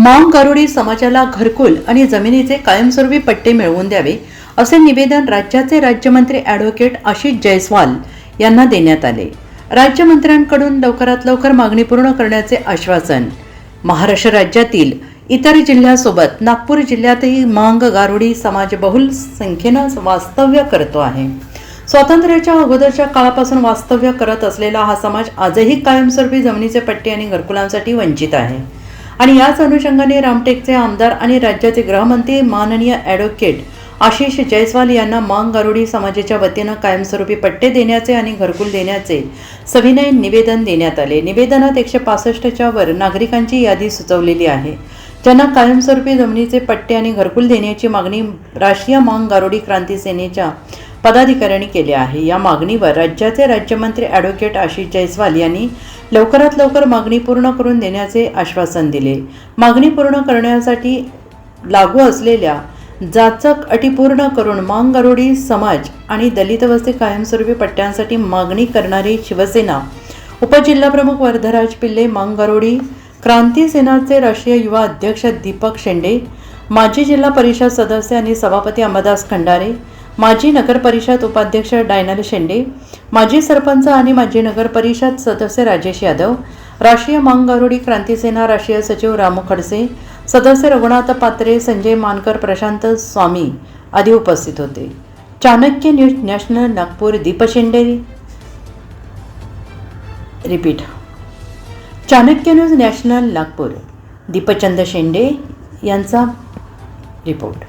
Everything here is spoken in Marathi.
मांग गारुडी समाजाला घरकुल आणि जमिनीचे कायमस्वरूपी पट्टे मिळवून द्यावे असे निवेदन राज्याचे राज्यमंत्री ॲडव्होकेट आशिष जयस्वाल यांना देण्यात आले। राज्यमंत्र्यांकडून लवकरात लवकर मागणी पूर्ण करण्याचे आश्वासन। महाराष्ट्र राज्यातील इतर जिल्ह्यासोबत नागपूर जिल्ह्यातही मांग गारुडी समाज बहुल संख्येने वास्तव्य करतो आहे। स्वातंत्र्याच्या अगोदरच्या काळापासून वास्तव्य करत असलेला हा समाज आजही कायमस्वरूपी जमिनीचे पट्टे आणि घरकुलांसाठी वंचित आहे आणि याच अनुषंगाने रामटेकचे आमदार आणि राज्याचे गृहमंत्री माननीय ॲडव्होकेट आशिष जयस्वाल यांना मांग गारुडी समाजाच्या वतीने कायमस्वरूपी पट्टे देण्याचे आणि घरकुल देण्याचे सविनय निवेदन देण्यात आले। निवेदनात 165च्या वर नागरिकांची यादी सुचवलेली आहे, ज्यांना कायमस्वरूपी जमिनीचे पट्टे आणि घरकुल देण्याची मागणी राष्ट्रीय मांग गारुडी क्रांती सेनेच्या पदाधिकाऱ्यांनी केली आहे। या मागणीवर राज्याचे राज्यमंत्री ॲडव्होकेट आशिष जयस्वाल यांनी लवकरात लवकर मागणी पूर्ण करून देण्याचे आश्वासन दिले। मागणी पूर्ण करण्यासाठी लागू असलेल्या जाचक अटी पूर्ण करून मांग गारुडी समाज आणि दलित वस्ती कायमस्वरूपी पट्ट्यांसाठी मागणी करणारी शिवसेना उपजिल्हाप्रमुख वरदराज पिल्ले, मांग गारुडी क्रांती सेनाचे राष्ट्रीय युवा अध्यक्ष दीपक शेंडे, माजी जिल्हा परिषद सदस्य आणि सभापती अंबादास खंडारे, माजी नगर परिषद उपाध्यक्ष डायनल शेंडे, माजी सरपंच आणि माजी नगर परिषद सदस्य राजेश यादव, राष्ट्रीय मांग गारुडी क्रांती सेना राष्ट्रीय सचिव रामू खडसे, सदस्य रघुनाथ पात्रे, संजय मानकर, प्रशांत स्वामी आदी उपस्थित होते। Chanakya news national Nagpur Deep Shende repeat Chanakya news national Nagpur Deepchand Shende यांचा रिपोर्ट।